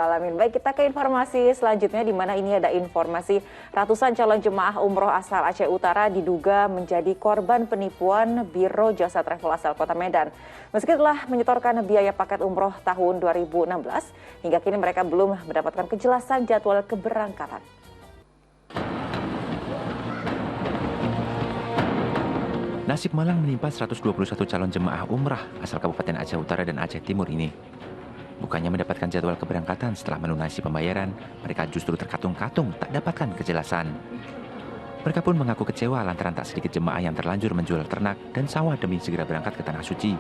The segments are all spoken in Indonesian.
Alamin. Baik, kita ke informasi selanjutnya di mana ini ada informasi ratusan calon jemaah umroh asal Aceh Utara diduga menjadi korban penipuan Biro Jasa Travel asal Kota Medan. Meski telah menyetorkan biaya paket umroh tahun 2016, hingga kini mereka belum mendapatkan kejelasan jadwal keberangkatan. Nasib malang menimpa 121 calon jemaah umrah asal Kabupaten Aceh Utara dan Aceh Timur ini. Bukannya mendapatkan jadwal keberangkatan setelah melunasi pembayaran, mereka justru terkatung-katung tak dapatkan kejelasan. Mereka pun mengaku kecewa lantaran tak sedikit jemaah yang terlanjur menjual ternak dan sawah demi segera berangkat ke Tanah Suci.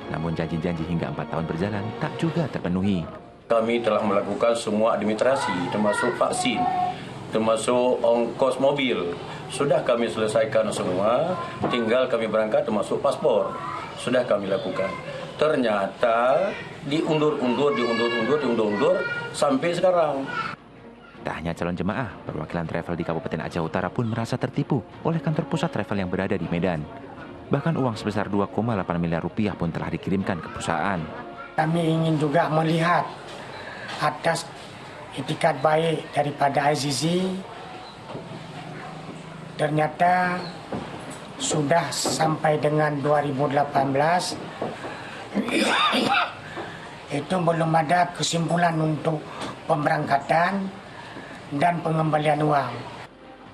Namun janji-janji hingga 4 tahun berjalan tak juga terpenuhi. Kami telah melakukan semua administrasi, termasuk vaksin, termasuk ongkos mobil. Sudah kami selesaikan semua, tinggal kami berangkat termasuk paspor. Sudah kami lakukan. Ternyata diundur sampai sekarang. Tak hanya calon jemaah, perwakilan travel di Kabupaten Aceh Utara pun merasa tertipu oleh kantor pusat travel yang berada di Medan. Bahkan uang sebesar 2,8 miliar rupiah pun telah dikirimkan ke perusahaan. Kami ingin juga melihat atas itikat baik daripada Azizi, ternyata sudah sampai dengan 2018 itu belum ada kesimpulan untuk pemberangkatan dan pengembalian uang.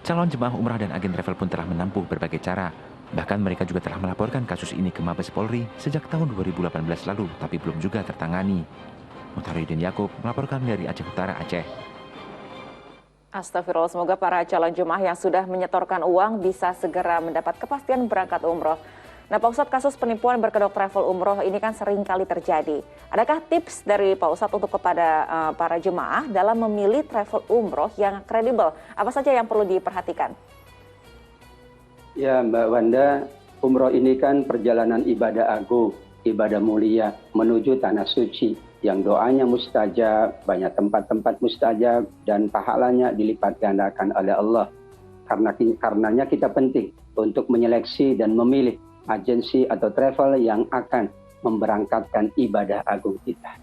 Calon jemaah umrah dan agen travel pun telah menempuh berbagai cara. Bahkan mereka juga telah melaporkan kasus ini ke Mabes Polri sejak tahun 2018 lalu, tapi belum juga tertangani. Mutaridin Yakub melaporkan dari Aceh Utara, Aceh. Astagfirullah, semoga para calon jemaah yang sudah menyetorkan uang bisa segera mendapat kepastian berangkat umroh. Nah, Pak Ustadz, kasus penipuan berkedok travel umroh ini kan sering kali terjadi. Adakah tips dari Pak Ustadz untuk kepada para jemaah dalam memilih travel umroh yang kredibel? Apa saja yang perlu diperhatikan? Ya, Mbak Wanda, umroh ini kan perjalanan ibadah agung, ibadah mulia menuju Tanah Suci yang doanya mustajab, banyak tempat-tempat mustajab dan pahalanya dilipat gandakan oleh Allah. Karenanya kita penting untuk menyeleksi dan memilih agensi atau travel yang akan memberangkatkan ibadah agung kita.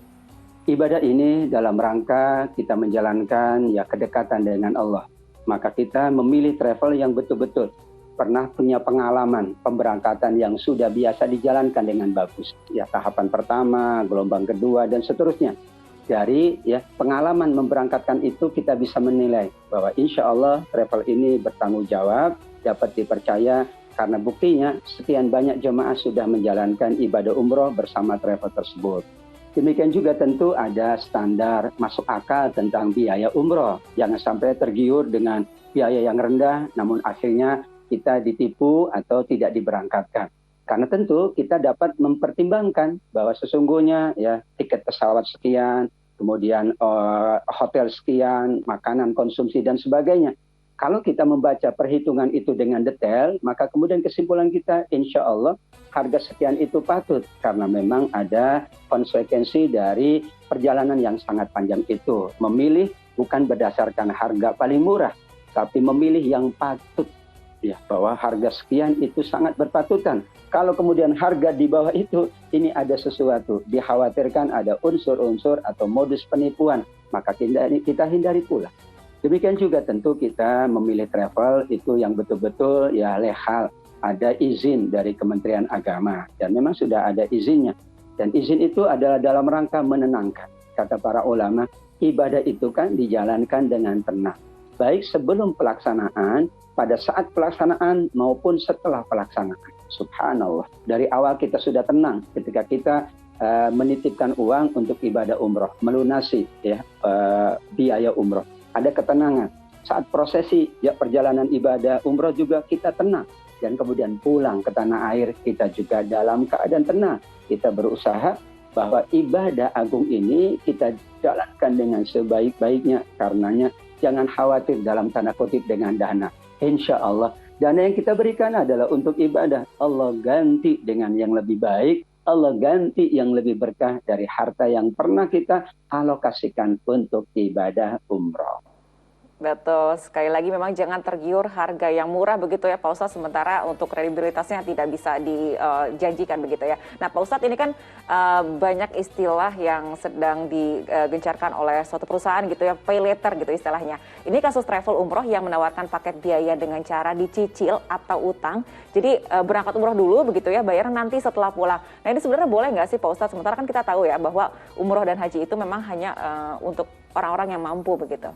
Ibadah ini dalam rangka kita menjalankan kedekatan dengan Allah. Maka kita memilih travel yang betul-betul pernah punya pengalaman pemberangkatan yang sudah biasa dijalankan dengan bagus. Tahapan pertama, gelombang kedua, dan seterusnya. Dari pengalaman memberangkatkan itu kita bisa menilai bahwa insya Allah travel ini bertanggung jawab, dapat dipercaya, karena buktinya sekian banyak jemaah sudah menjalankan ibadah umroh bersama travel tersebut. Demikian juga tentu ada standar masuk akal tentang biaya umroh. Jangan sampai tergiur dengan biaya yang rendah, namun akhirnya kita ditipu atau tidak diberangkatkan. Karena tentu kita dapat mempertimbangkan bahwa sesungguhnya tiket pesawat sekian, kemudian hotel sekian, makanan konsumsi dan sebagainya. Kalau kita membaca perhitungan itu dengan detail, maka kemudian kesimpulan kita insya Allah harga sekian itu patut. Karena memang ada konsekuensi dari perjalanan yang sangat panjang itu. Memilih bukan berdasarkan harga paling murah, tapi memilih yang patut. Bahwa harga sekian itu sangat berpatutan. Kalau kemudian harga di bawah itu, ini ada sesuatu. Dikhawatirkan ada unsur-unsur atau modus penipuan. Maka kita hindari pula. Demikian juga tentu kita memilih travel itu yang betul-betul legal, ada izin dari Kementerian Agama dan memang sudah ada izinnya. Dan izin itu adalah dalam rangka menenangkan. Kata para ulama, ibadah itu kan dijalankan dengan tenang. Baik sebelum pelaksanaan, pada saat pelaksanaan maupun setelah pelaksanaan. Subhanallah. Dari awal kita sudah tenang ketika kita menitipkan uang untuk ibadah umroh, melunasi biaya umroh. Ada ketenangan. Saat prosesi perjalanan ibadah umroh juga kita tenang. Dan kemudian pulang ke tanah air kita juga dalam keadaan tenang. Kita berusaha bahwa ibadah agung ini kita jalankan dengan sebaik-baiknya. Karenanya jangan khawatir dalam tanda kutip dengan dana. Insya Allah dana yang kita berikan adalah untuk ibadah. Allah ganti dengan yang lebih baik. Allah ganti yang lebih berkah dari harta yang pernah kita alokasikan untuk ibadah umroh. Betul, sekali lagi memang jangan tergiur harga yang murah begitu ya Pak Ustadz, sementara untuk kredibilitasnya tidak bisa dijanjikan begitu ya. Nah Pak Ustadz, ini kan banyak istilah yang sedang digencarkan oleh suatu perusahaan gitu ya, pay later gitu istilahnya. Ini kasus travel umroh yang menawarkan paket biaya dengan cara dicicil atau utang. Jadi berangkat umroh dulu begitu ya, bayar nanti setelah pulang. Nah ini sebenarnya boleh nggak sih Pak Ustadz? Sementara kan kita tahu ya bahwa umroh dan haji itu memang hanya untuk orang-orang yang mampu begitu.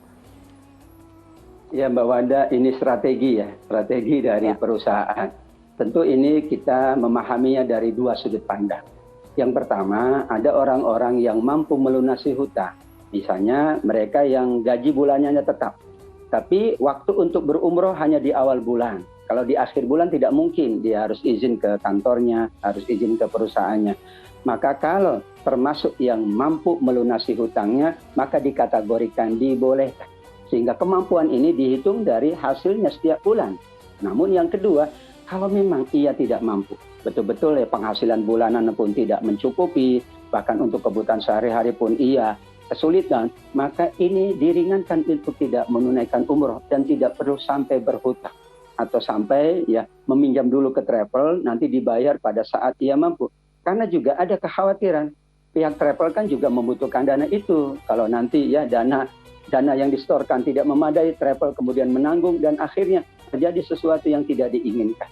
Ya Mbak Wanda, ini strategi ya, strategi dari perusahaan. Tentu ini kita memahaminya dari dua sudut pandang. Yang pertama, ada orang-orang yang mampu melunasi hutang. Misalnya mereka yang gaji bulannya tetap. Tapi waktu untuk berumroh hanya di awal bulan. Kalau di akhir bulan tidak mungkin, dia harus izin ke kantornya, harus izin ke perusahaannya. Maka kalau termasuk yang mampu melunasi hutangnya, maka dikategorikan dibolehkan. Sehingga kemampuan ini dihitung dari hasilnya setiap bulan. Namun yang kedua, kalau memang ia tidak mampu, betul-betul ya penghasilan bulanan pun tidak mencukupi, bahkan untuk kebutuhan sehari-hari pun ia kesulitan, maka ini diringankan untuk tidak menunaikan umroh dan tidak perlu sampai berhutang atau sampai ya meminjam dulu ke travel, nanti dibayar pada saat ia mampu. Karena juga ada kekhawatiran, pihak travel kan juga membutuhkan dana itu. Kalau nanti ya dana yang distorkan tidak memadai, travel kemudian menanggung dan akhirnya terjadi sesuatu yang tidak diinginkan.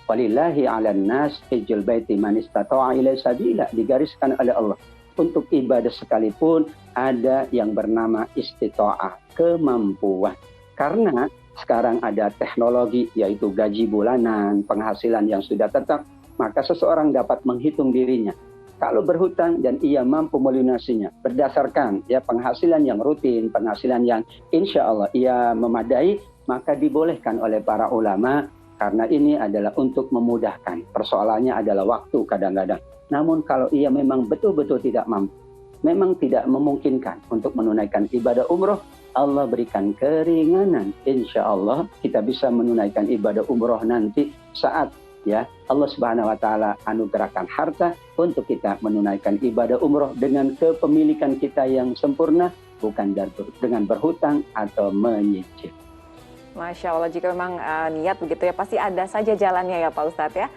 Walillahi 'alan nas hijjul baiti man istata'a ilaihi sabila, digariskan oleh Allah. Untuk ibadah sekalipun ada yang bernama istita'ah, kemampuan. Karena sekarang ada teknologi yaitu gaji bulanan, penghasilan yang sudah tetap, maka seseorang dapat menghitung dirinya. Kalau berhutang dan ia mampu melunasinya berdasarkan ya penghasilan yang rutin, penghasilan yang insya Allah ia memadai, maka dibolehkan oleh para ulama karena ini adalah untuk memudahkan. Persoalannya adalah waktu kadang-kadang. Namun kalau ia memang betul-betul tidak mampu, memang tidak memungkinkan untuk menunaikan ibadah umroh, Allah berikan keringanan. Insya Allah kita bisa menunaikan ibadah umroh nanti saat ya Allah Subhanahu wa taala anugerahkan harta untuk kita menunaikan ibadah umroh dengan kepemilikan kita yang sempurna, bukan dengan berhutang atau menyicil. Masya Allah, jika memang niat begitu ya pasti ada saja jalannya ya Pak Ustadz ya.